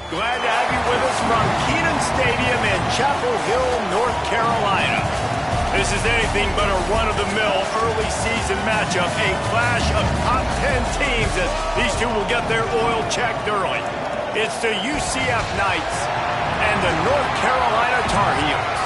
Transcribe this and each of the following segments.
Glad to have you with us from Kenan Stadium in Chapel Hill, North Carolina. This is anything but a run-of-the-mill early season matchup, a clash of top 10 teams as these two will get their oil checked early. It's the UCF Knights and the North Carolina Tar Heels.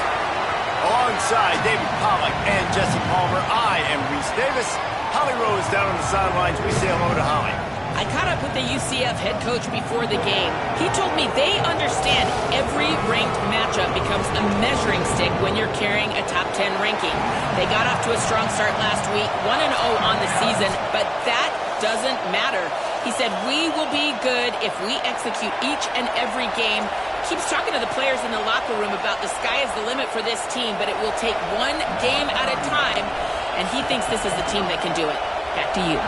Alongside David Pollack and Jesse Palmer, I am Reese Davis. Holly Rose down on the sidelines. We say hello to Holly. I caught up with the UCF head coach before the game. He told me they understand every ranked matchup becomes a measuring stick when you're carrying a top 10 ranking. They got off to a strong start last week, 1-0 on the season, but that doesn't matter. He said, we will be good if we execute each and every game. Keeps talking to the players in the locker room about the sky is the limit for this team, but it will take one game at a time, and he thinks this is the team that can do it. Back to you.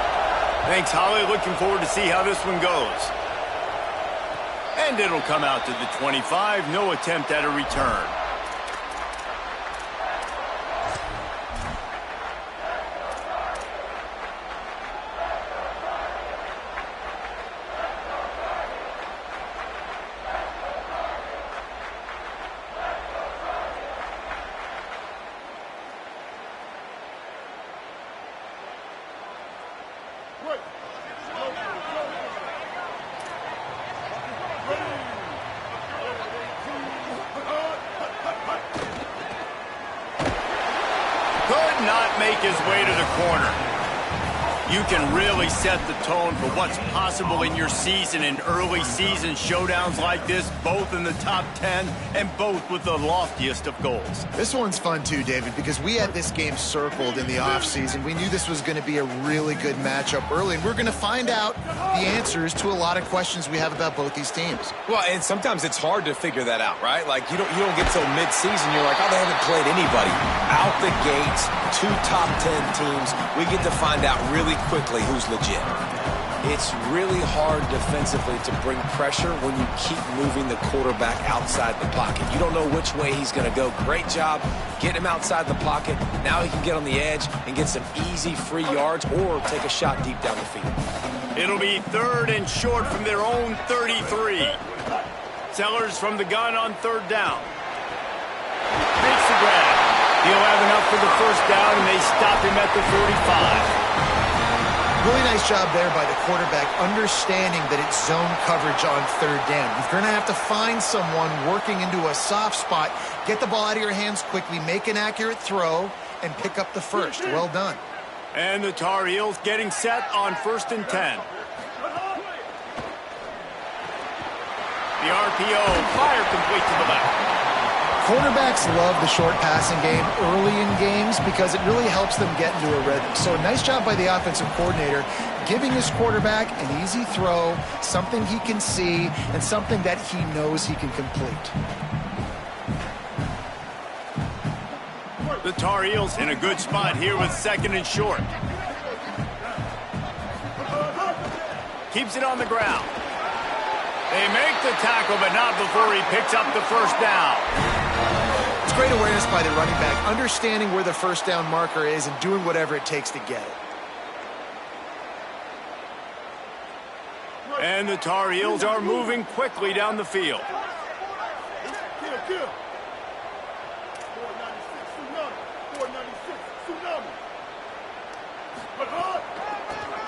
Thanks, Holly. Looking forward to see how this one goes. And it'll come out to the 25. No attempt at a return. Could not make his way to the corner. You can really set the tone for what's possible in your season in early season showdowns like this, both in the top 10 and both with the loftiest of goals. This one's fun too, David, because we had this game circled in the offseason. We knew this was going to be a really good matchup early, and we're going to find out the answers to a lot of questions we have about both these teams. Well, and sometimes it's hard to figure that out, right? Like, you don't get till mid-season, you're like, oh, they haven't played anybody. Out the gates, 2 top 10 teams, we get to find out really quickly who's legit. It's really hard defensively to bring pressure when you keep moving the quarterback outside the pocket. You don't know which way he's going to go. Great job getting him outside the pocket. Now he can get on the edge and get some easy free yards or take a shot deep down the field. It'll be 3rd and short from their own 33. Sellers from the gun on 3rd down. Makes the grab. He'll have enough for the 1st down, and they stop him at the 45. Really nice job there by the quarterback, understanding that it's zone coverage on 3rd down. You're going to have to find someone working into a soft spot, get the ball out of your hands quickly, make an accurate throw, and pick up the 1st. Well done. And the Tar Heels getting set on 1st and 10. The RPO, fire complete to the left. Quarterbacks love the short passing game early in games because it really helps them get into a rhythm. So nice job by the offensive coordinator giving his quarterback an easy throw, something he can see, and something that he knows he can complete. The Tar Heels in a good spot here with 2nd and short. Keeps it on the ground. They make the tackle, but not before he picks up the 1st down. It's great awareness by the running back, understanding where the 1st down marker is and doing whatever it takes to get it. And the Tar Heels are moving quickly down the field.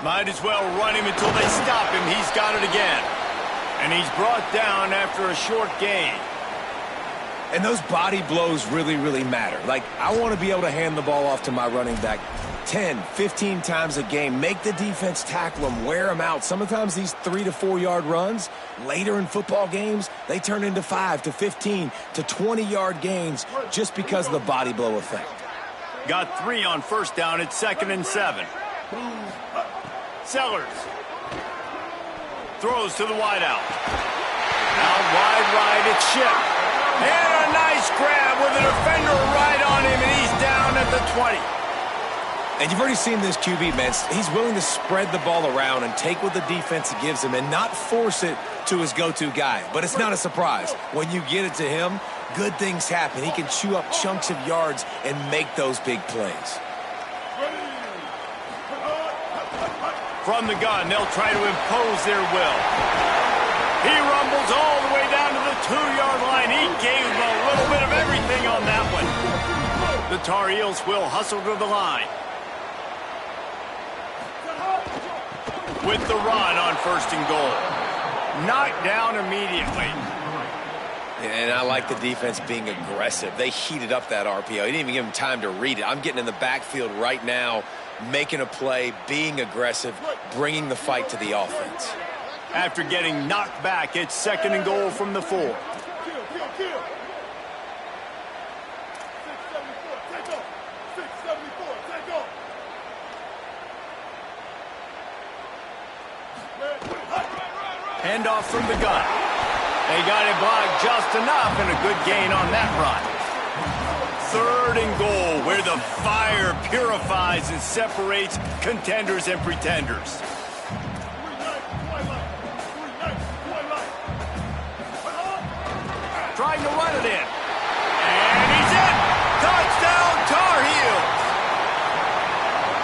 Might as well run him until they stop him. He's got it again. And he's brought down after a short gain. And those body blows really, really matter. Like, I want to be able to hand the ball off to my running back 10, 15 times a game. Make the defense tackle him, wear him out. Sometimes these 3 to 4 yard runs, later in football games, they turn into 5 to 15 to 20 yard gains just because of the body blow effect. Got 3 on 1st down at 2nd and 7. Sellers. Throws to the wideout. Out wide right, it's Shipp. And a nice grab with a defender right on him, and he's down at the 20. And you've already seen this QB, man. He's willing to spread the ball around and take what the defense gives him and not force it to his go-to guy. But it's not a surprise. When you get it to him, good things happen. He can chew up chunks of yards and make those big plays. From the gun, they'll try to impose their will. He rumbles all the way 2-yard line. He gave him a little bit of everything on that one. The Tar Heels will hustle to the line. With the run on 1st and goal. Knocked down immediately. And I like the defense being aggressive. They heated up that RPO. He didn't even give him time to read it. I'm getting in the backfield right now, making a play, being aggressive, bringing the fight to the offense. After getting knocked back, it's 2nd and goal from the 4. Handoff from the gun. They got it blocked just enough, and a good gain on that run. 3rd and goal, where the fire purifies and separates contenders and pretenders. Trying to run it in. And he's in! Touchdown, Tar Heels!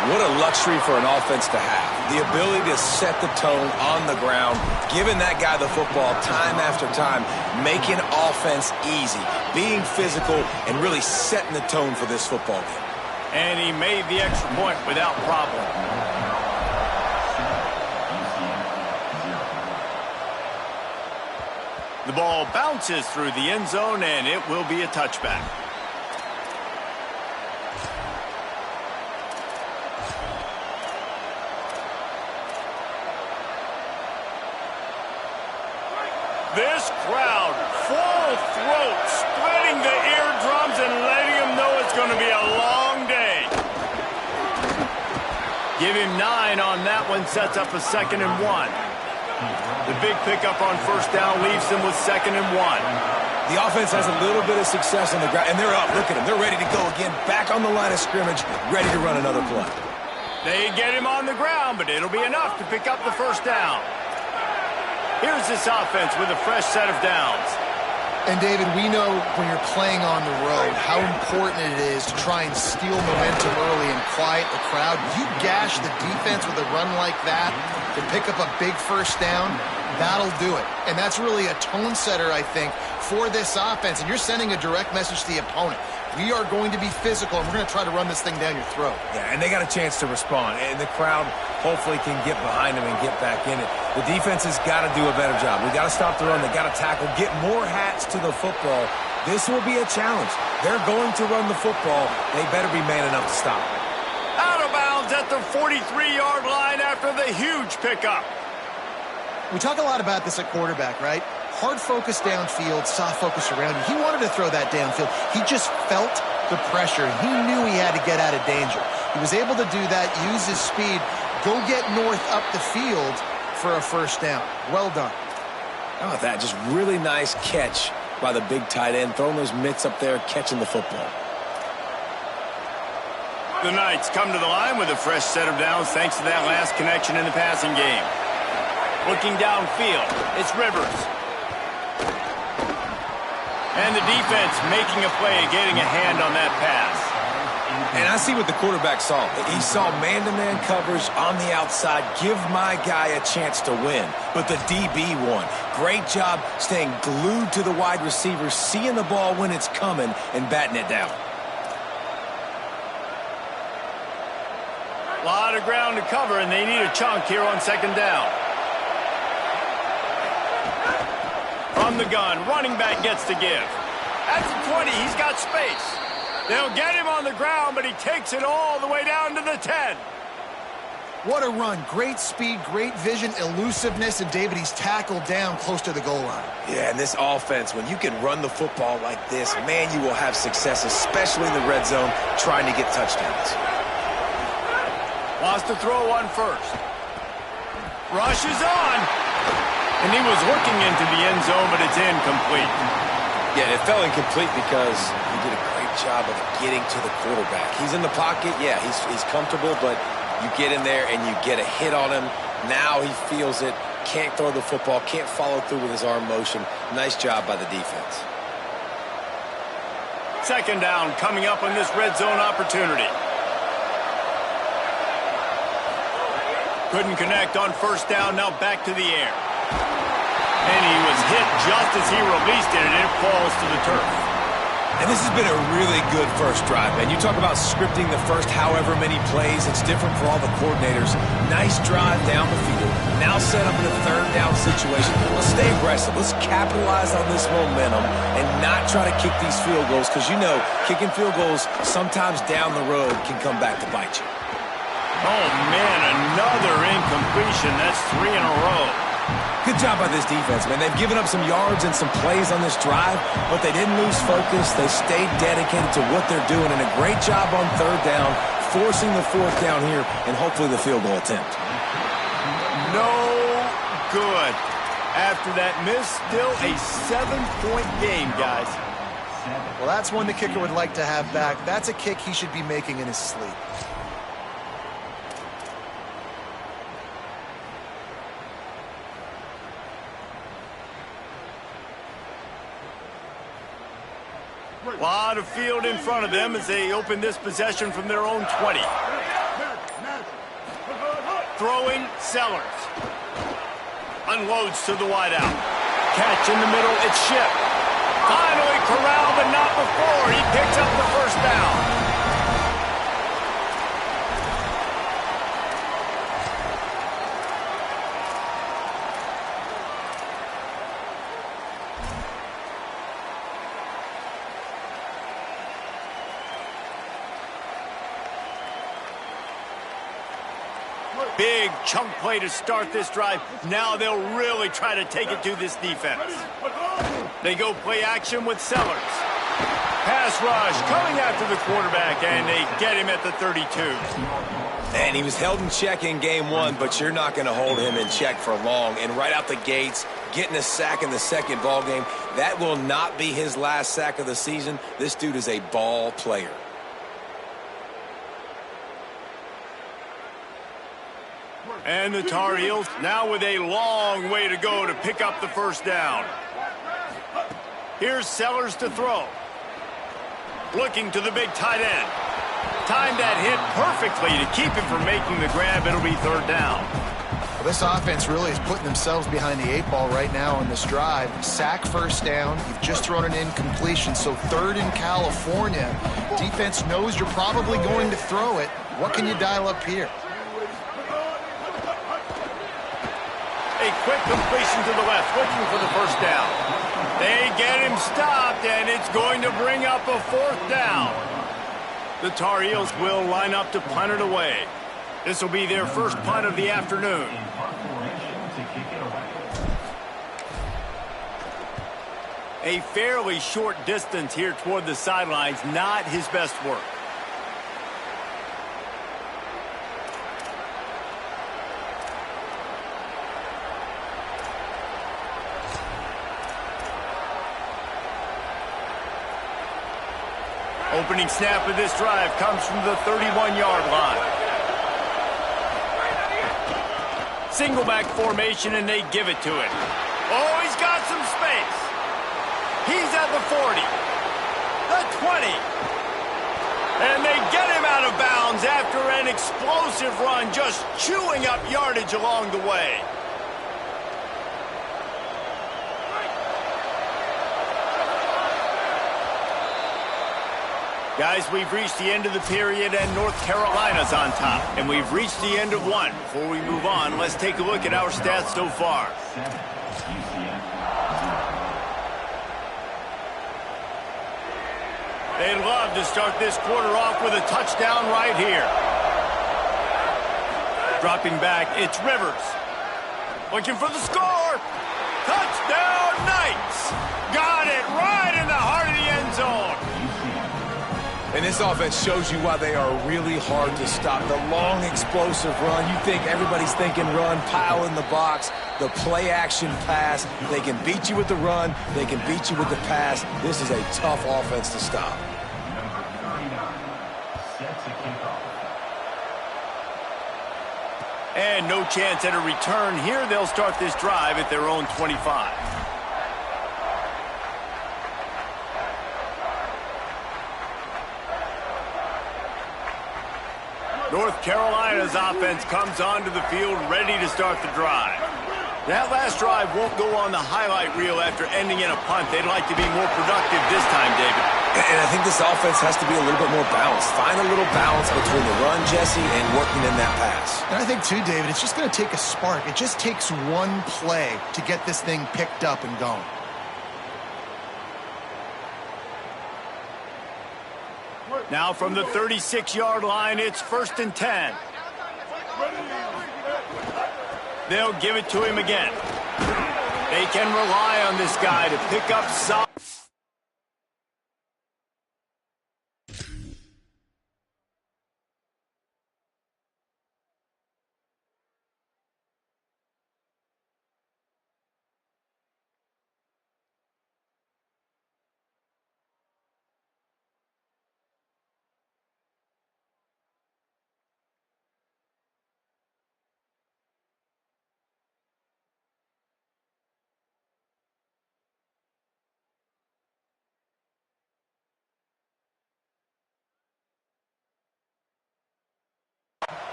What a luxury for an offense to have. The ability to set the tone on the ground, giving that guy the football time after time, making offense easy, being physical, and really setting the tone for this football game. And he made the extra point without problem. The ball bounces through the end zone, and it will be a touchback. This crowd, full throat, splitting the eardrums and letting them know it's going to be a long day. Give him 9 on that one, sets up a 2nd and 1. The big pickup on 1st down leaves them with 2nd and 1. The offense has a little bit of success on the ground, and they're up. Look at them. They're ready to go again, back on the line of scrimmage, ready to run another play. They get him on the ground, but it'll be enough to pick up the 1st down. Here's this offense with a fresh set of downs. And, David, we know when you're playing on the road how important it is to try and steal momentum early and quiet the crowd. You gash the defense with a run like that to pick up a big 1st down, that'll do it. And that's really a tone setter, I think, for this offense. And you're sending a direct message to the opponent. We are going to be physical, and we're going to try to run this thing down your throat. Yeah, and they got a chance to respond. And the crowd hopefully can get behind them and get back in it. The defense has got to do a better job. We got to stop the run. They got to tackle, get more hats to the football. This will be a challenge. They're going to run the football. They better be man enough to stop it. Out of bounds at the 43-yard line after the huge pickup. We talk a lot about this at quarterback, right? Hard focus downfield, soft focus around you. He wanted to throw that downfield. He just felt the pressure. He knew he had to get out of danger. He was able to do that, use his speed, go get north up the field for a 1st down. Well done. How about that? Just really nice catch by the big tight end, throwing those mitts up there, catching the football. The Knights come to the line with a fresh set of downs thanks to that last connection in the passing game. Looking downfield, it's Rivers. And the defense making a play, getting a hand on that pass. And I see what the quarterback saw. He saw man-to-man coverage on the outside. Give my guy a chance to win. But the DB won. Great job staying glued to the wide receiver, seeing the ball when it's coming, and batting it down. A lot of ground to cover, and they need a chunk here on 2nd down. From the gun, running back gets to give. At the 20, he's got space. They'll get him on the ground, but he takes it all the way down to the 10. What a run. Great speed, great vision, elusiveness, and David, he's tackled down close to the goal line. Yeah, and this offense, when you can run the football like this, man, you will have success, especially in the red zone, trying to get touchdowns. Wants to throw on 1st. Rushes on. And he was looking into the end zone, but it's incomplete. Yeah, it fell incomplete because he did a great job of getting to the quarterback. He's in the pocket. Yeah, he's comfortable, but you get in there and you get a hit on him. Now he feels it. Can't throw the football. Can't follow through with his arm motion. Nice job by the defense. 2nd down coming up on this red zone opportunity. Couldn't connect on 1st down. Now back to the air. And he was hit just as he released it, and it falls to the turf. And this has been a really good first drive, man. You talk about scripting the first however many plays. It's different for all the coordinators. Nice drive down the field. Now set up in a third down situation. Let's stay aggressive. Let's capitalize on this momentum and not try to kick these field goals, because you know kicking field goals sometimes down the road can come back to bite you. Oh, man, another incompletion. That's 3 in a row. Good job by this defense, man. They've given up some yards and some plays on this drive, but they didn't lose focus. They stayed dedicated to what they're doing, and a great job on third down, forcing the fourth down here, and hopefully the field goal attempt. No good. After that miss, still a 7-point game, guys. Well, that's one the kicker would like to have back. That's a kick he should be making in his sleep. A lot of field in front of them as they open this possession from their own 20. Throwing Sellers. Unloads to the wideout. Catch in the middle, it's Shipp. Finally corralled, but not before. He picks up the first down. Big chunk play to start this drive. Now they'll really try to take it to this defense. They go play action with Sellers. Pass rush coming after the quarterback, and they get him at the 32. And he was held in check in game one, but you're not going to hold him in check for long. And right out the gates, getting a sack in the second ball game, that will not be his last sack of the season. This dude is a ball player. And the Tar Heels now with a long way to go to pick up the first down. Here's Sellers to throw. Looking to the big tight end. Timed that hit perfectly to keep him from making the grab. It'll be third down. Well, this offense really is putting themselves behind the 8 ball right now on this drive. Sack first down. You've just thrown an incompletion, so third in California. Defense knows you're probably going to throw it. What can you dial up here? A quick completion to the left, looking for the first down. They get him stopped, and it's going to bring up a fourth down. The Tar Heels will line up to punt it away. This will be their first punt of the afternoon. A fairly short distance here toward the sidelines, not his best work. Opening snap of this drive comes from the 31-yard line. Single back formation, and they give it to him. Oh, he's got some space. He's at the 40, the 20. And they get him out of bounds after an explosive run, just chewing up yardage along the way. Guys, we've reached the end of the period, and North Carolina's on top. And we've reached the end of one. Before we move on, let's take a look at our stats so far. They'd love to start this quarter off with a touchdown right here. Dropping back, it's Rivers. Looking for the score. Touchdown, Knights! Got it right in the heart of the end zone. And this offense shows you why they are really hard to stop. The long, explosive run. You think everybody's thinking run, pile in the box. The play-action pass. They can beat you with the run. They can beat you with the pass. This is a tough offense to stop. And no chance at a return here. They'll start this drive at their own 25. North Carolina's offense comes onto the field ready to start the drive. That last drive won't go on the highlight reel after ending in a punt. They'd like to be more productive this time, David. And I think this offense has to be a little bit more balanced. Find a little balance between the run, Jesse, and working in that pass. And I think, too, David, it's just going to take a spark. It just takes one play to get this thing picked up and going. Now from the 36-yard line, it's 1st and 10. They'll give it to him again. They can rely on this guy to pick up some.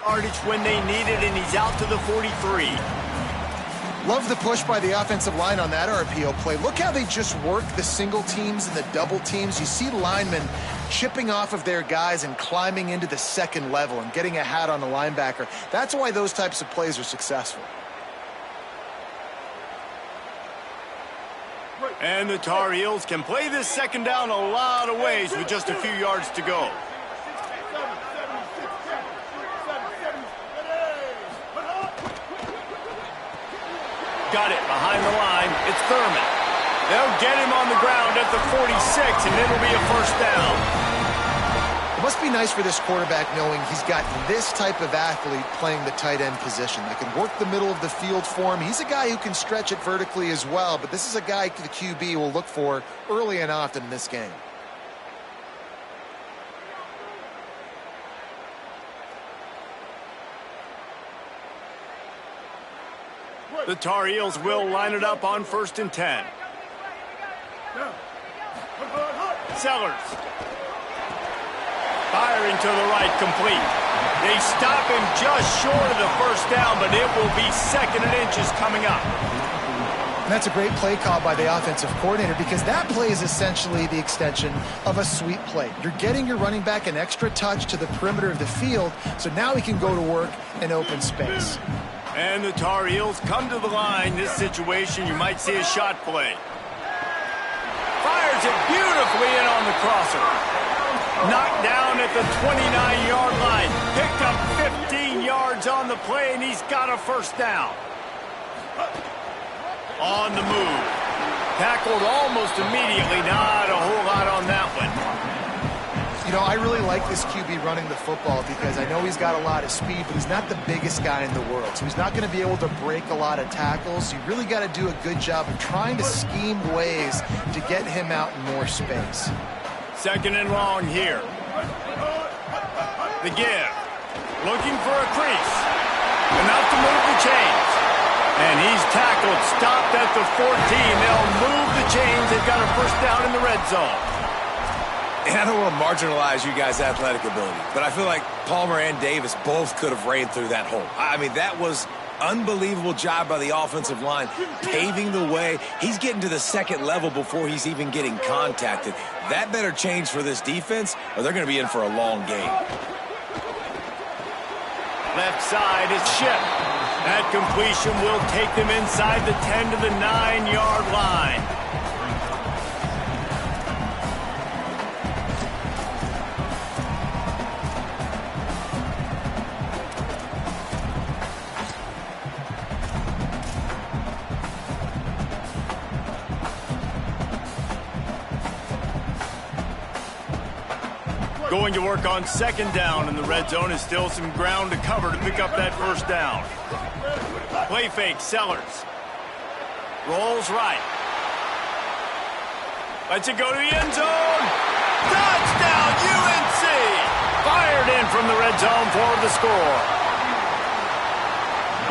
Yardage when they need it, and he's out to the 43. Love the push by the offensive line on that RPO play. Look how they just work the single teams and the double teams. You see linemen chipping off of their guys and climbing into the second level and getting a hat on the linebacker. That's why those types of plays are successful. And the Tar Heels can play this second down a lot of ways with just a few yards to go. Got it behind the line. It's Thurman. They'll get him on the ground at the 46, and it'll be a first down. It must be nice for this quarterback knowing he's got this type of athlete playing the tight end position. That can work the middle of the field for him. He's a guy who can stretch it vertically as well, but this is a guy the QB will look for early and often in this game. The Tar Heels will line it up on 1st and 10. Sellers. Firing to the right, complete. They stop him just short of the first down, but it will be 2nd and inches coming up. And that's a great play call by the offensive coordinator because that play is essentially the extension of a sweep play. You're getting your running back an extra touch to the perimeter of the field, so now he can go to work in open space. And the Tar Heels come to the line. This situation, you might see a shot play. Fires it beautifully in on the crosser. Knocked down at the 29-yard line. Picked up 15 yards on the play, and he's got a first down. On the move. Tackled almost immediately. Not a whole lot on that one. You know, I really like this QB running the football because I know he's got a lot of speed, but he's not the biggest guy in the world. So he's not going to be able to break a lot of tackles. You really got to do a good job of trying to scheme ways to get him out in more space. 2nd and long here. The give. Looking for a crease. Enough to move the chains. And he's tackled, stopped at the 14. They'll move the chains. They've got a first down in the red zone. And I don't want to marginalize you guys' athletic ability, but I feel like Palmer and Davis both could have ran through that hole. I mean, that was unbelievable job by the offensive line, paving the way. He's getting to the second level before he's even getting contacted. That better change for this defense, or they're going to be in for a long game. Left side is Ship. That completion will take them inside the 10 to the 9-yard line. Going to work on 2nd down, and the red zone is still some ground to cover to pick up that first down. Play fake, Sellers. Rolls right. Lets it go to the end zone. Touchdown, UNC! Fired in from the red zone for the score.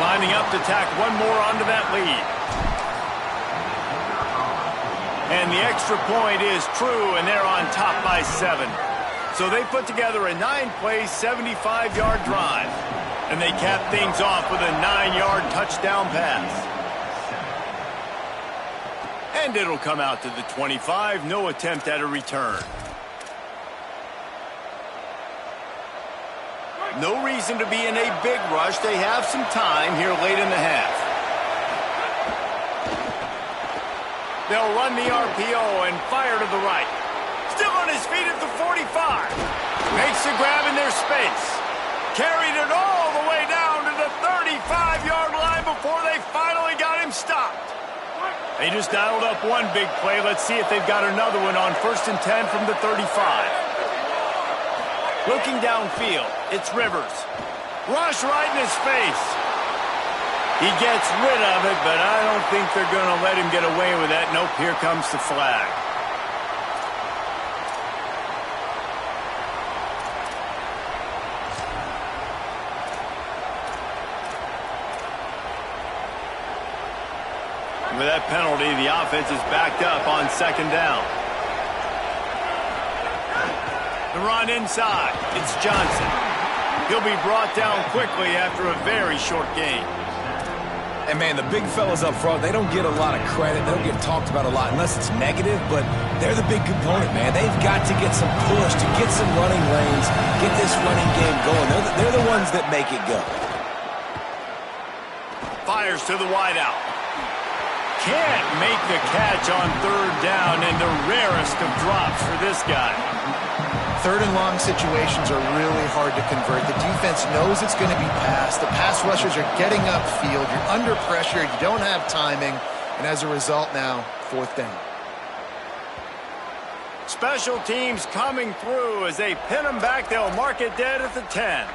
Lining up to tack one more onto that lead. And the extra point is true, and they're on top by 7. So they put together a 9-play, 75-yard drive. And they cap things off with a 9-yard touchdown pass. And it'll come out to the 25. No attempt at a return. No reason to be in a big rush. They have some time here late in the half. They'll run the RPO and fire to the right. Still on his feet at the 45. Makes the grab in their space. Carried it all the way down to the 35-yard line before they finally got him stopped. They just dialed up one big play. Let's see if they've got another one on 1st and 10 from the 35. Looking downfield, it's Rivers. Rush right in his face. He gets rid of it, but I don't think they're going to let him get away with that. Nope, here comes the flag. With that penalty, the offense is backed up on 2nd down. The run inside. It's Johnson. He'll be brought down quickly after a very short game. And, man, the big fellas up front, they don't get a lot of credit. They don't get talked about a lot unless it's negative, but they're the big component, man. They've got to get some push, to get some running lanes, get this running game going. They're the ones that make it go. Fires to the wideout. Can't make the catch on 3rd down, and the rarest of drops for this guy. 3rd and long situations are really hard to convert. The defense knows it's going to be passed. The pass rushers are getting upfield. You're under pressure. You don't have timing. And as a result now, 4th down. Special teams coming through as they pin them back. They'll mark it dead at the 10.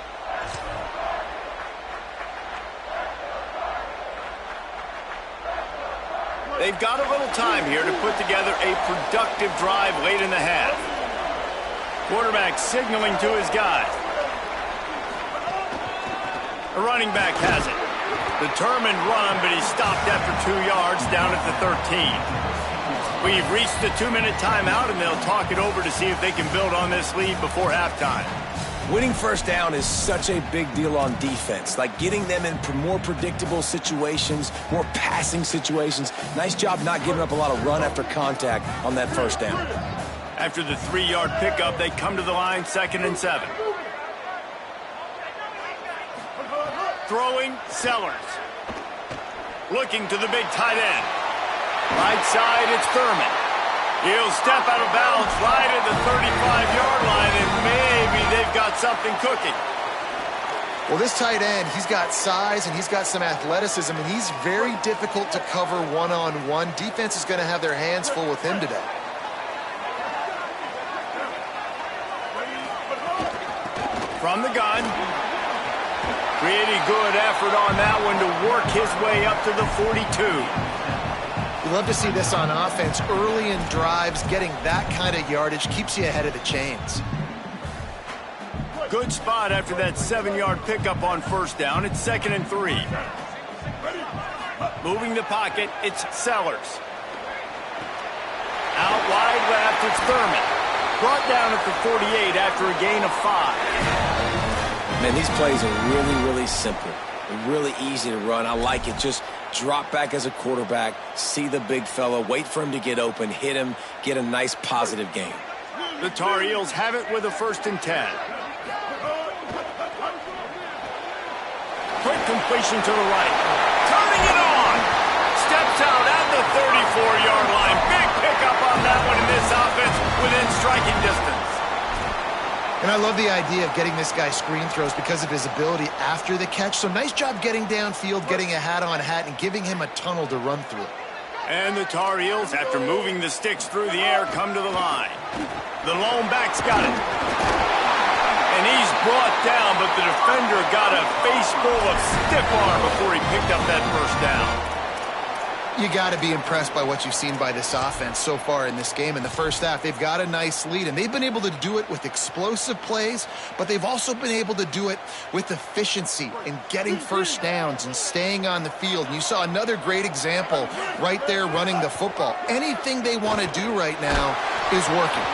They've got a little time here to put together a productive drive late in the half. Quarterback signaling to his guys. The running back has it. Determined run, but he's stopped after 2 yards down at the 13. We've reached the 2-minute timeout, and they'll talk it over to see if they can build on this lead before halftime. Winning 1st down is such a big deal on defense, like getting them in more predictable situations, more passing situations. Nice job not giving up a lot of run after contact on that 1st down. After the 3-yard pickup, they come to the line, 2nd and 7. Throwing, Sellers. Looking to the big tight end. Right side, it's Thurman. He'll step out of bounds right at the 35-yard line, and maybe they've got something cooking. Well, this tight end, he's got size and he's got some athleticism, and he's very difficult to cover one-on-one. Defense is going to have their hands full with him today. From the gun. Pretty good effort on that one to work his way up to the 42. You love to see this on offense. Early in drives, getting that kind of yardage keeps you ahead of the chains. Good spot after that 7-yard pickup on 1st down. It's 2nd and 3. Moving the pocket, it's Sellers. Out wide left, it's Thurman. Brought down at the 48 after a gain of 5. Man, these plays are really, really simple. They're really easy to run. I like it. Just drop back as a quarterback, see the big fella, wait for him to get open, hit him, get a nice positive gain. The Tar Heels have it with a 1st and 10. Quick completion to the right. Turning it on. Steps out at the 34-yard line. Big pickup on that one in this offense within striking distance. And I love the idea of getting this guy screen throws because of his ability after the catch. So nice job getting downfield, getting a hat-on-hat, and giving him a tunnel to run through. And the Tar Heels, after moving the sticks through the air, come to the line. The lone back's got it. And he's brought down, but the defender got a face full of stiff arm before he picked up that 1st down. You got to be impressed by what you've seen by this offense so far in this game. In the 1st half, they've got a nice lead, and they've been able to do it with explosive plays, but they've also been able to do it with efficiency and getting 1st downs and staying on the field. And you saw another great example right there running the football. Anything they want to do right now is working.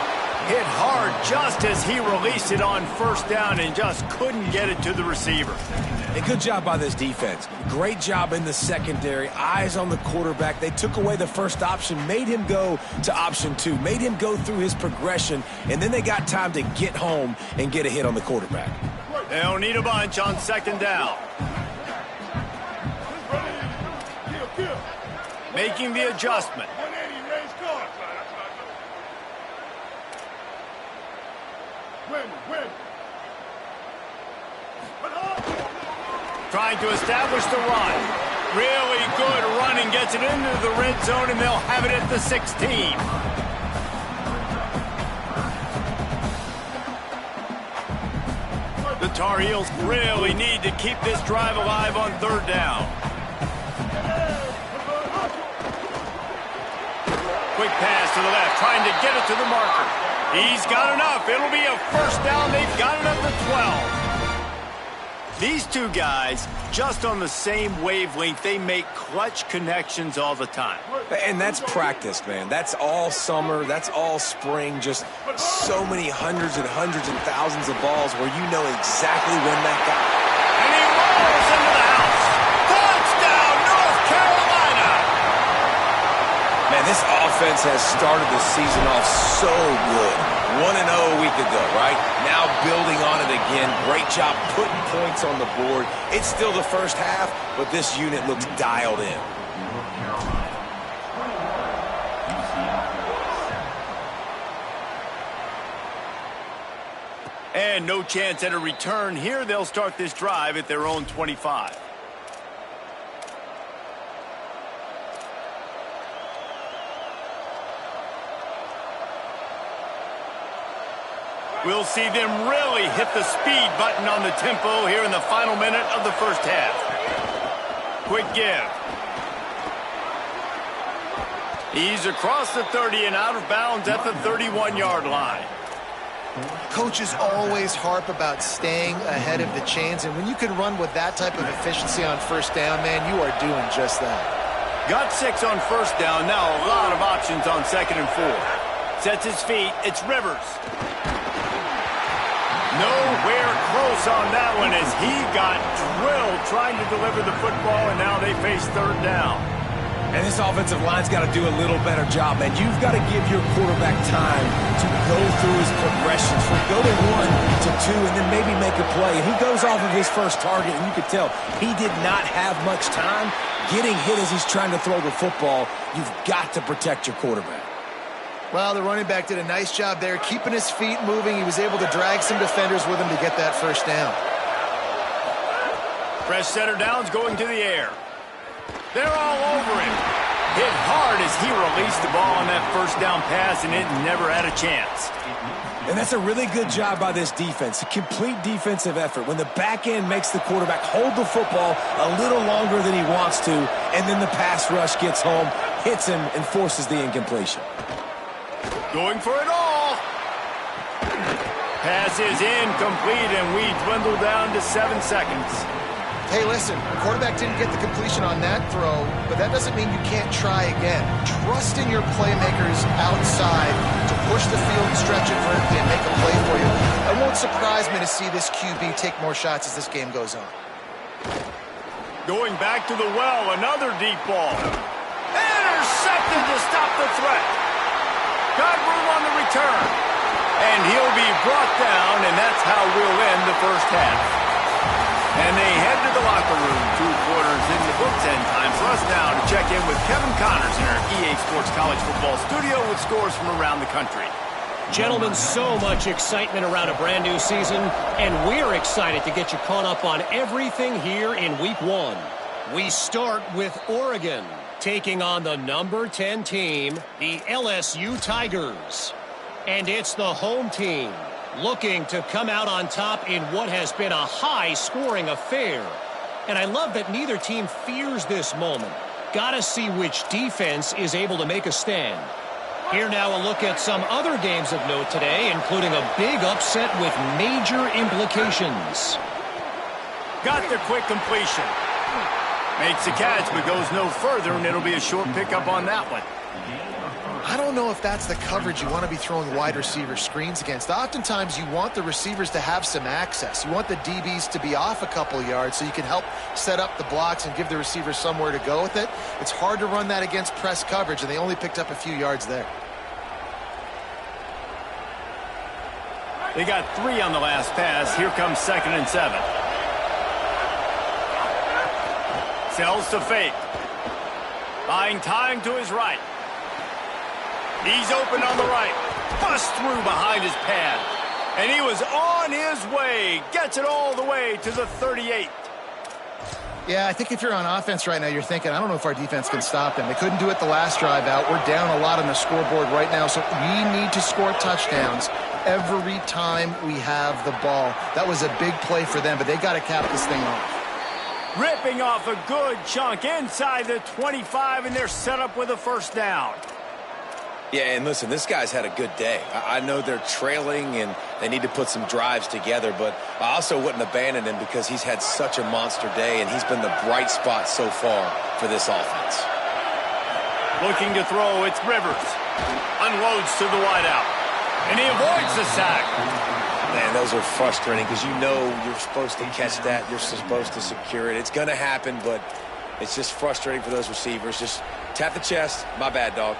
Hit hard just as he released it on 1st down and just couldn't get it to the receiver. And good job by this defense. Great job in the secondary. Eyes on the quarterback. They took away the first option, made him go to option 2, made him go through his progression, and then they got time to get home and get a hit on the quarterback. They don't need a bunch on second down. Making the adjustment. Trying to establish the run. Really good running, gets it into the red zone, and they'll have it at the 16. The Tar Heels really need to keep this drive alive on third down. Quick pass to the left, trying to get it to the marker. He's got enough. It'll be a first down. They've got it at the 12. These two guys, just on the same wavelength, they make clutch connections all the time. And that's practice, man. That's all summer. That's all spring. Just so many hundreds and thousands of balls where you know exactly when that guy. And he rolls into the house. Touchdown, North Carolina! Man, this offense has started the season off so good. 1-0 a week ago, right? Now building on it again. Great job putting points on the board. It's still the first half, but this unit looks dialed in. And no chance at a return here. They'll start this drive at their own 25. We'll see them really hit the speed button on the tempo here in the final minute of the first half. Quick give. He's across the 30 and out of bounds at the 31-yard line. Coaches always harp about staying ahead of the chains, and when you can run with that type of efficiency on first down, man, you are doing just that. Got 6 on first down. Now a lot of options on second and 4. Sets his feet. It's Rivers. Nowhere close on that one as he got drilled trying to deliver the football, and now they face third down. And this offensive line's got to do a little better job, man. You've got to give your quarterback time to go through his progressions. From go to 1 to 2 and then maybe make a play. And he goes off of his first target, and you could tell he did not have much time getting hit as he's trying to throw the football. You've got to protect your quarterback. Well, the running back did a nice job there, keeping his feet moving. He was able to drag some defenders with him to get that first down. Fresh center downs going to the air. They're all over him. Hit hard as he released the ball on that first down pass, and it never had a chance. And that's a really good job by this defense. A complete defensive effort. When the back end makes the quarterback hold the football a little longer than he wants to, and then the pass rush gets home, hits him, and forces the incompletion. Going for it all. Pass is incomplete, and we dwindle down to 7 seconds. Hey, listen, the quarterback didn't get the completion on that throw, but that doesn't mean you can't try again. Trust in your playmakers outside to push the field and stretch it vertically and make a play for you. It won't surprise me to see this QB take more shots as this game goes on. Going back to the well, another deep ball. Intercepted to stop the threat. Got room on the return. And he'll be brought down, and that's how we'll end the first half. And they head to the locker room, 2 quarters in the books, and time for us now to check in with Kevin Connors in our EA Sports College Football studio with scores from around the country. Gentlemen, so much excitement around a brand new season, and we're excited to get you caught up on everything here in Week 1. We start with Oregon, taking on the number 10 team, the LSU Tigers. And it's the home team looking to come out on top in what has been a high-scoring affair. And I love that neither team fears this moment. Gotta see which defense is able to make a stand. Here now a look at some other games of note today, including a big upset with major implications. Got the quick completion. Makes the catch, but goes no further, and it'll be a short pickup on that one. I don't know if that's the coverage you want to be throwing wide receiver screens against. Oftentimes, you want the receivers to have some access. You want the DBs to be off a couple yards so you can help set up the blocks and give the receivers somewhere to go with it. It's hard to run that against press coverage, and they only picked up a few yards there. They got 3 on the last pass. Here comes 2nd and 7. Sells to fake. Buying time to his right. He's open on the right. Bust through behind his pad. And he was on his way. Gets it all the way to the 38. Yeah, I think if you're on offense right now, you're thinking, I don't know if our defense can stop them. They couldn't do it the last drive out. We're down a lot on the scoreboard right now, so we need to score touchdowns every time we have the ball. That was a big play for them, but they got to cap this thing off. Ripping off a good chunk inside the 25, and they're set up with a first down. Yeah, and listen, this guy's had a good day. I know they're trailing and they need to put some drives together, but I also wouldn't abandon him because he's had such a monster day, and he's been the bright spot so far for this offense. Looking to throw, it's Rivers. Unloads to the wideout, and he avoids the sack. Man, those are frustrating because you know you're supposed to catch that. You're supposed to secure it. It's going to happen, but it's just frustrating for those receivers. Just tap the chest. My bad, dog.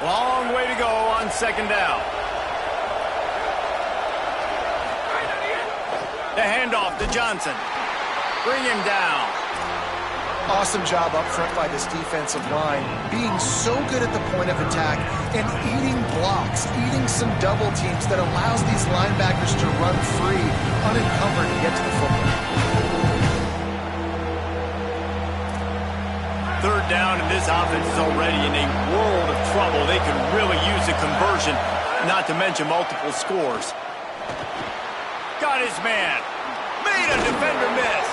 Long way to go on 2nd down. The handoff to Johnson. Bring him down. Awesome job up front by this defensive line, being so good at the point of attack and eating blocks, eating some double teams that allows these linebackers to run free, unencumbered, and get to the football. 3rd down, and this offense is already in a world of trouble. They could really use a conversion, not to mention multiple scores. Got his man. Made a defender miss.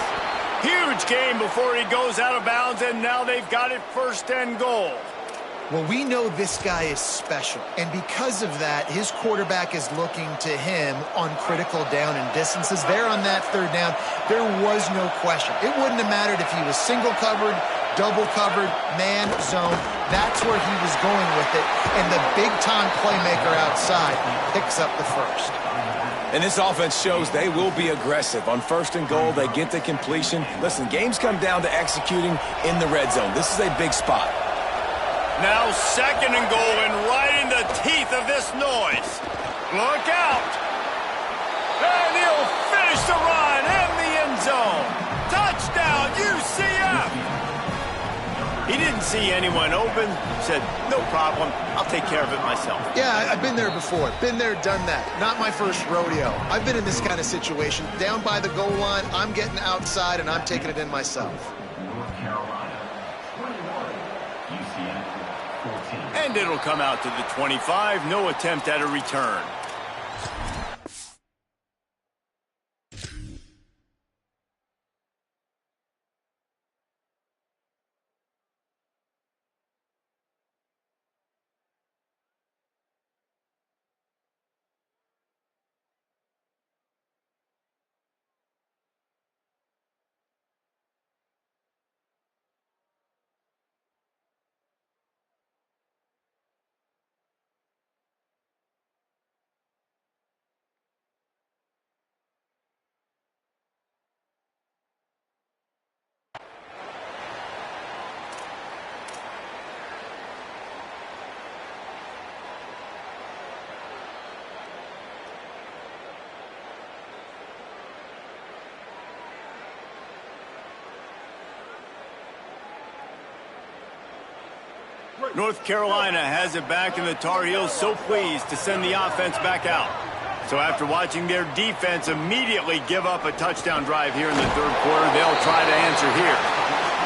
Huge game before he goes out of bounds, and now they've got it 1st and goal. Well, we know this guy is special, and because of that, his quarterback is looking to him on critical down and distances. There on that 3rd down, there was no question. It wouldn't have mattered if he was single covered, double covered, man, zone. That's where he was going with it, and the big-time playmaker outside picks up the first. And this offense shows they will be aggressive. On 1st and goal, they get the completion. Listen, games come down to executing in the red zone. This is a big spot. Now 2nd and goal, and right in the teeth of this noise. Look out. And he'll finish the run in the end zone. Touchdown, UCF. He didn't see anyone open. Said, no problem. I'll take care of it myself. Yeah, I've been there before. Been there, done that. Not my first rodeo. I've been in this kind of situation. Down by the goal line, I'm getting outside, and I'm taking it in myself. And it'll come out to the 25. No attempt at a return. North Carolina has it back, and the Tar Heels so pleased to send the offense back out. So after watching their defense immediately give up a touchdown drive here in the 3rd quarter, they'll try to answer here.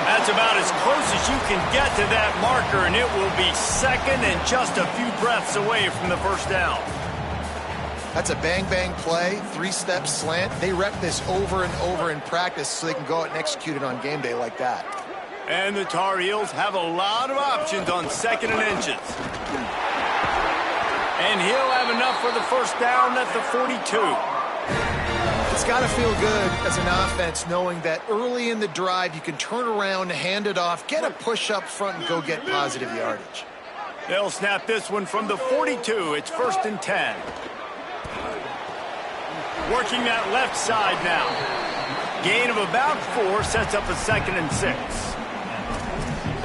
That's about as close as you can get to that marker, and it will be 2nd and just a few breaths away from the 1st down. That's a bang-bang play, 3-step slant. They rep this over and over in practice so they can go out and execute it on game day like that. And the Tar Heels have a lot of options on 2nd and inches. And he'll have enough for the 1st down at the 42. It's got to feel good as an offense knowing that early in the drive you can turn around, hand it off, get a push up front, and go get positive yardage. They'll snap this one from the 42. It's 1st and 10. Working that left side now. Gain of about 4 sets up a 2nd and 6.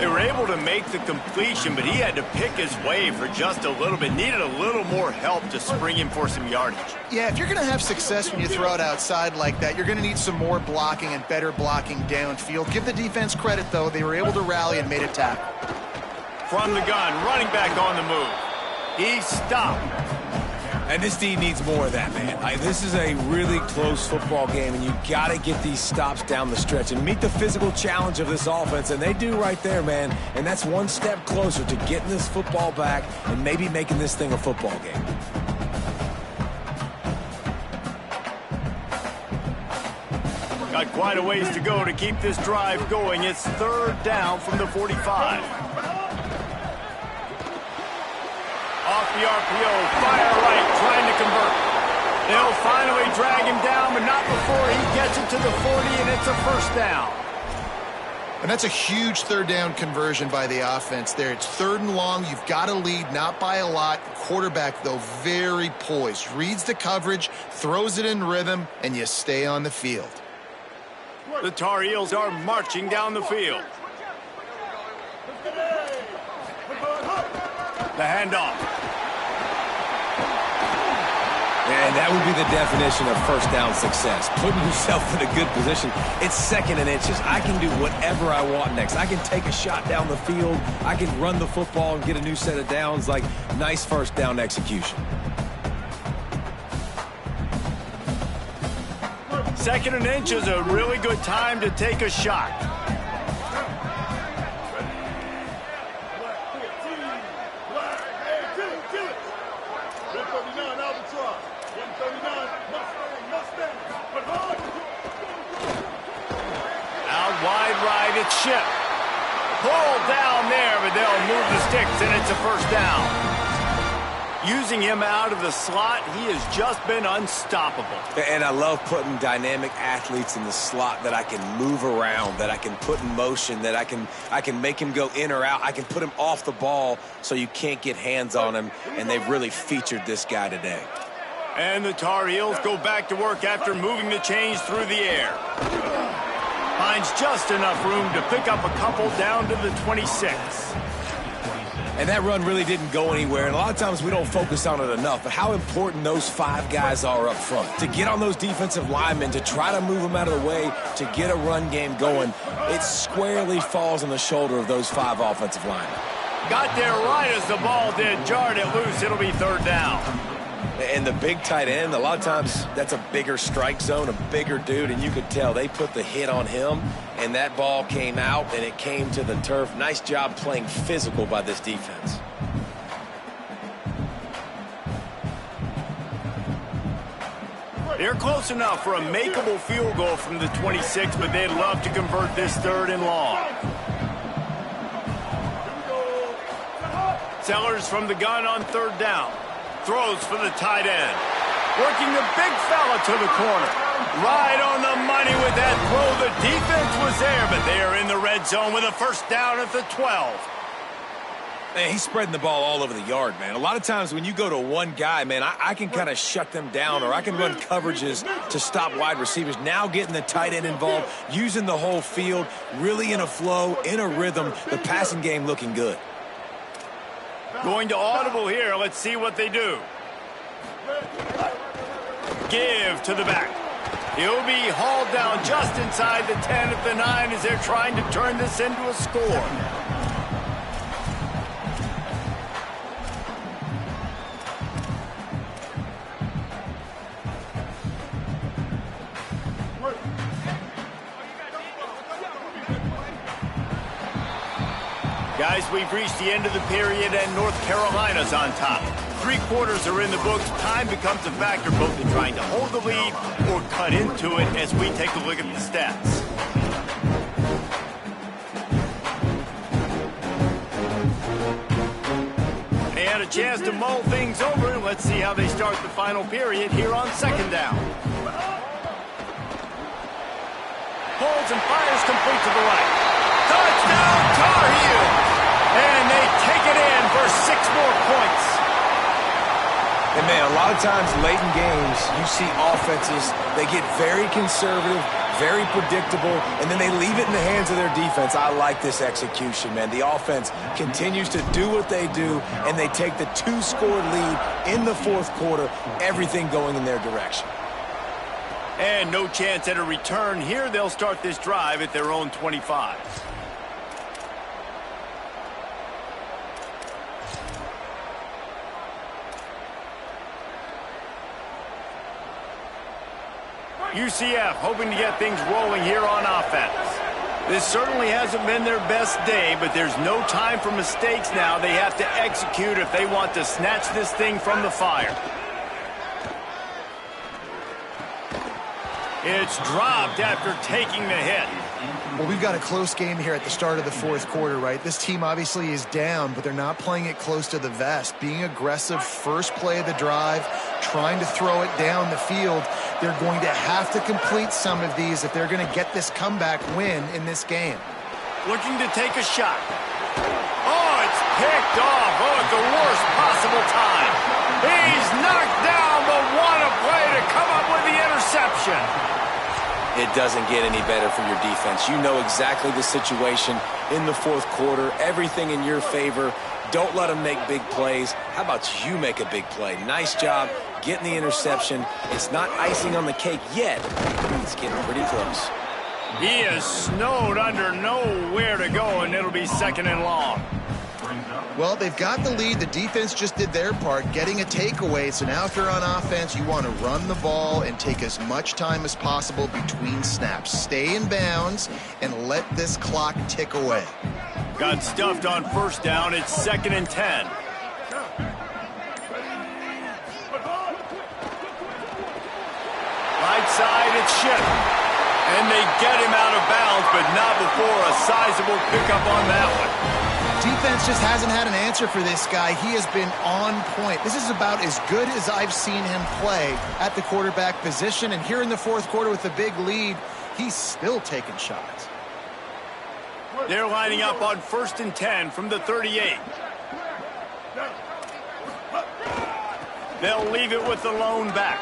They were able to make the completion, but he had to pick his way for just a little bit. Needed a little more help to spring him for some yardage. Yeah, if you're going to have success when you throw it outside like that, you're going to need some more blocking and better blocking downfield. Give the defense credit, though. They were able to rally and made a tackle. From the gun, running back on the move. He stopped. And this D needs more of that, man. This is a really close football game, and you got to get these stops down the stretch and meet the physical challenge of this offense, and they do right there, man. And that's one step closer to getting this football back and maybe making this thing a football game. Got quite a ways to go to keep this drive going. It's 3rd down from the 45. Off the RPO, fire right, trying to convert. They'll finally drag him down, but not before he gets it to the 40, and it's a 1st down. And that's a huge 3rd down conversion by the offense there. It's 3rd and long. You've got to lead, not by a lot. Quarterback, though, very poised. Reads the coverage, throws it in rhythm, and you stay on the field. The Tar Heels are marching down the field. The handoff. And that would be the definition of 1st down success. Putting yourself in a good position. It's 2nd and inches. I can do whatever I want next. I can take a shot down the field. I can run the football and get a new set of downs. Like, nice 1st down execution. 2nd and inch is a really good time to take a shot. It's Ship. Pulled down there, but they'll move the sticks, and it's a 1st down. Using him out of the slot, he has just been unstoppable. And I love putting dynamic athletes in the slot that I can move around, that I can put in motion, that I can make him go in or out. I can put him off the ball so you can't get hands on him, and they've really featured this guy today. And the Tar Heels go back to work after moving the chains through the air. Finds just enough room to pick up a couple down to the 26. And that run really didn't go anywhere, and a lot of times we don't focus on it enough, but how important those 5 guys are up front. To get on those defensive linemen, to try to move them out of the way, to get a run game going, it squarely falls on the shoulder of those 5 offensive linemen. Got there right as the ball did, jarred it loose. It'll be 3rd down. And the big tight end, a lot of times that's a bigger strike zone, a bigger dude, and you could tell they put the hit on him, and that ball came out, and it came to the turf. Nice job playing physical by this defense. They're close enough for a makeable field goal from the 26, but they'd love to convert this 3rd and long. Sellers from the gun on 3rd down. Throws for the tight end. Working the big fella to the corner. Right on the money with that throw. The defense was there, but they are in the red zone with a 1st down at the 12. Man, he's spreading the ball all over the yard, man. A lot of times when you go to one guy, man, I can kind of shut them down, or I can run coverages to stop wide receivers. Now getting the tight end involved, using the whole field, really in a flow, in a rhythm. The passing game looking good. Going to audible here. Let's see what they do. Give to the back. He'll be hauled down just inside the 10 at the 9 as they're trying to turn this into a score. Guys, we've reached the end of the period, and North Carolina's on top. 3 quarters are in the books. Time becomes a factor both in trying to hold the lead or cut into it as we take a look at the stats. They had a chance to mull things over. Let's see how they start the final period here on 2nd down. Pulls and fires complete to the right. Touchdown, Tar Heels! And they take it in for lot of times late in games, you see offenses, they get very conservative, very predictable, and then they leave it in the hands of their defense. I like this execution, man. The offense continues to do what they do, and they take the 2-score lead in the fourth quarter, everything going in their direction. And no chance at a return here. They'll start this drive at their own 25. UCF hoping to get things rolling here on offense. This certainly hasn't been their best day, but there's no time for mistakes now. They have to execute if they want to snatch this thing from the fire. It's dropped after taking the hit. Well, we've got a close game here at the start of the fourth quarter, right? This team obviously is down, but they're not playing it close to the vest. Being aggressive, first play of the drive, trying to throw it down the field. They're going to have to complete some of these if they're going to get this comeback win in this game. Looking to take a shot. Oh, it's picked off. Oh, at the worst possible time. He's knocked down, but what a play to come up with the interception. It doesn't get any better for your defense. You know exactly the situation in the fourth quarter. Everything in your favor. Don't let them make big plays. How about you make a big play? Nice job getting the interception. It's not icing on the cake yet. It's getting pretty close. He is snowed under, nowhere to go, and it'll be second and long. Well, they've got the lead. The defense just did their part, getting a takeaway. So now if you're on offense, you want to run the ball and take as much time as possible between snaps. Stay in bounds and let this clock tick away. Got stuffed on first down. It's second and 10. Right side, it's Schiff. And they get him out of bounds, but not before a sizable pickup on that one. Defense just hasn't had an answer for this guy. He has been on point. This is about as good as I've seen him play at the quarterback position. And here in the fourth quarter with a big lead, he's still taking shots. They're lining up on first and 10 from the 38. They'll leave it with the lone back.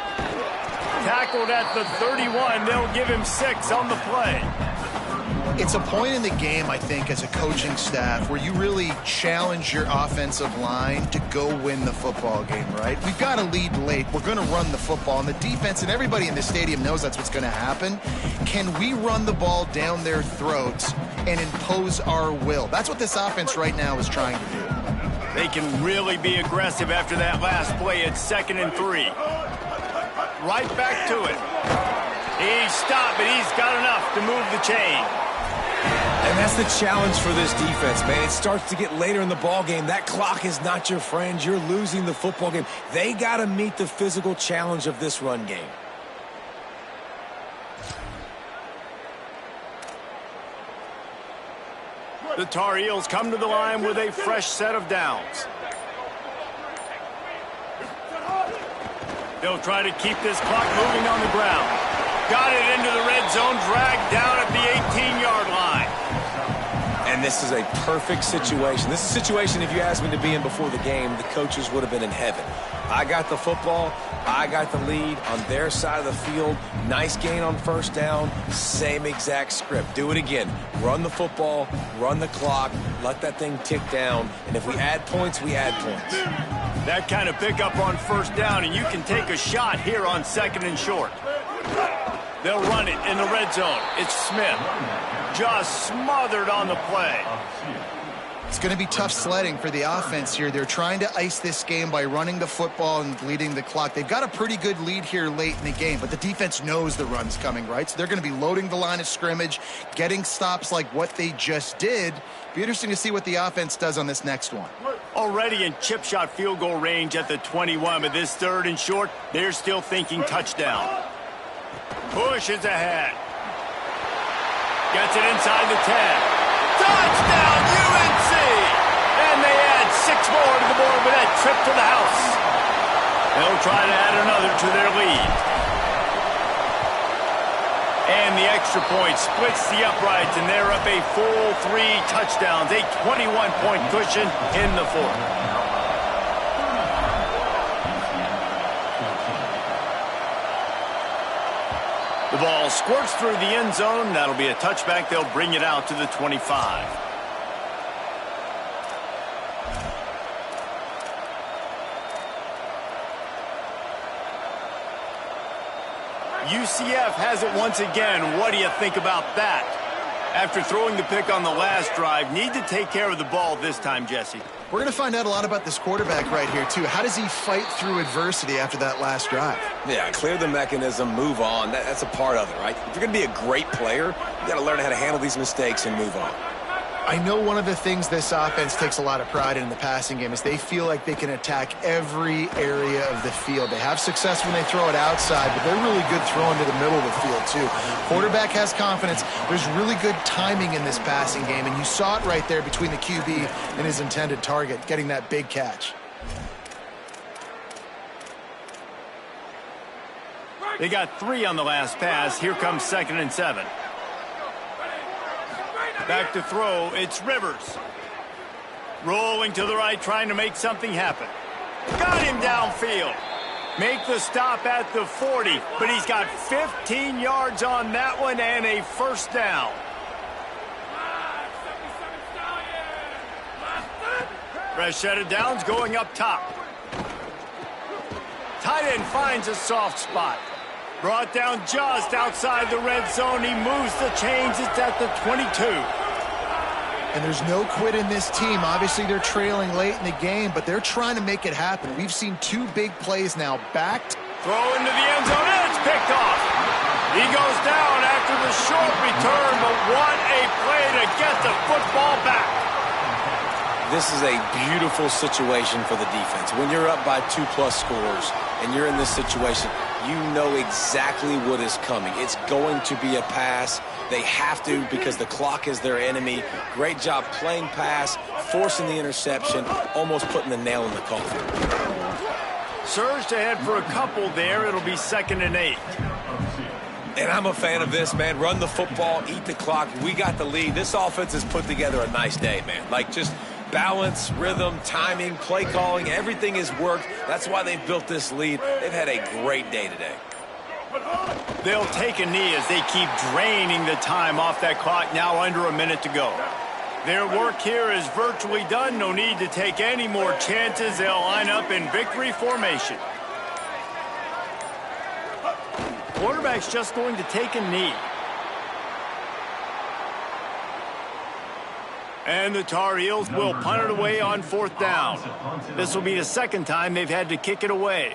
Tackled at the 31. They'll give him 6 on the play. It's a point in the game, I think, as a coaching staff where you really challenge your offensive line to go win the football game, right? We've got a lead late. We're going to run the football. And the defense and everybody in the stadium knows that's what's going to happen. Can we run the ball down their throats and impose our will? That's what this offense right now is trying to do. They can really be aggressive after that last play. It's second and 3. Right back to it. He's stopped, but he's got enough to move the chain. And that's the challenge for this defense, man. It starts to get later in the ball game. That clock is not your friend. You're losing the football game. They got to meet the physical challenge of this run game. The Tar Heels come to the line with a fresh set of downs. They'll try to keep this clock moving on the ground. Got it into the red zone, dragged down at the 18-yard line. And this is a perfect situation. This is a situation, if you asked me to be in before the game, the coaches would have been in heaven. I got the football. I got the lead on their side of the field. Nice gain on first down. Same exact script. Do it again. Run the football, run the clock, let that thing tick down. And if we add points, we add points. That kind of pickup on first down, and you can take a shot here on second and short. They'll run it in the red zone. It's Smith. Just smothered on the play. It's going to be tough sledding for the offense here. They're trying to ice this game by running the football and leading the clock. They've got a pretty good lead here late in the game, but the defense knows the run's coming, right? So they're going to be loading the line of scrimmage, getting stops like what they just did. Be interesting to see what the offense does on this next one. Already in chip shot field goal range at the 21, but this third and short, they're still thinking touchdown. Push is ahead. Gets it inside the 10. Touchdown, UNC! And they add 6 more to the board with that trip to the house. They'll try to add another to their lead. And the extra point splits the uprights, and they're up a full 3 touchdowns, a 21-point cushion in the fourth. The ball squirts through the end zone. That'll be a touchback. They'll bring it out to the 25. UCF has it once again. What do you think about that? After throwing the pick on the last drive, need to take care of the ball this time, Jesse. We're going to find out a lot about this quarterback right here, too. How does he fight through adversity after that last drive? Yeah, clear the mechanism, move on. That's a part of it, right? If you're going to be a great player, you got to learn how to handle these mistakes and move on. I know one of the things this offense takes a lot of pride in the passing game is they feel like they can attack every area of the field. They have success when they throw it outside, but they're really good throwing to the middle of the field, too. Quarterback has confidence. There's really good timing in this passing game, and you saw it right there between the QB and his intended target, getting that big catch. They got 3 on the last pass. Here comes 2nd and 7. Back to throw, it's Rivers. Rolling to the right, trying to make something happen. Got him downfield. Make the stop at the 40, but he's got 15 yards on that one and a first down. Fresh set of downs going up top. Tight end finds a soft spot. Brought down just outside the red zone. He moves the chains. It's at the 22. And there's no quit in this team. Obviously, they're trailing late in the game, but they're trying to make it happen. We've seen 2 big plays now backed. Throw into the end zone, and it's picked off. He goes down after the short return, but what a play to get the football back. This is a beautiful situation for the defense. When you're up by 2+ scores and you're in this situation, you know exactly what is coming. It's going to be a pass. They have to because the clock is their enemy. Great job playing pass, forcing the interception, almost putting the nail in the coffin. Surged ahead for a couple there. It'll be 2nd and 8. And I'm a fan of this, man. Run the football, eat the clock. We got the lead. This offense has put together a nice day, man. Like just balance, rhythm, timing, play calling, everything has worked. That's why they've built this lead. They've had a great day today. They'll take a knee as they keep draining the time off that clock, now under a minute to go. Their work here is virtually done. No need to take any more chances. They'll line up in victory formation. Quarterback's just going to take a knee. And the Tar Heels will punt it away on 4th down. This will be the 2nd time they've had to kick it away.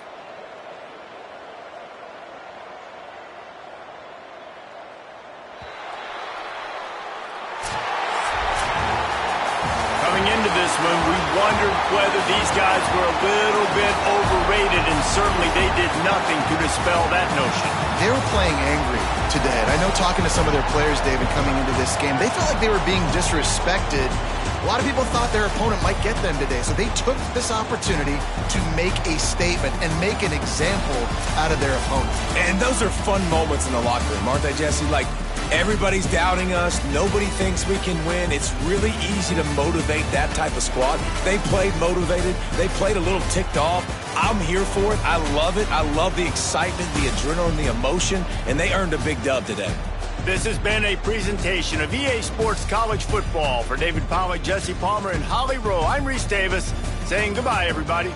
Coming into this one, we wondered whether these guys were a little bit overrated, and certainly they did nothing to dispel that notion. They were playing angry today. And I know talking to some of their players, David, coming into this game, they felt like they were being disrespected. A lot of people thought their opponent might get them today, so they took this opportunity to make a statement and make an example out of their opponent. And those are fun moments in the locker room, aren't they, Jesse? Like, everybody's doubting us. Nobody thinks we can win. It's really easy to motivate that type of squad. They played motivated. They played a little ticked off. I'm here for it. I love it. I love the excitement, the adrenaline, the emotion, and they earned a big dub today. This has been a presentation of EA Sports College Football. For David Pollack, Jesse Palmer, and Holly Rowe, I'm Reese Davis saying goodbye, everybody.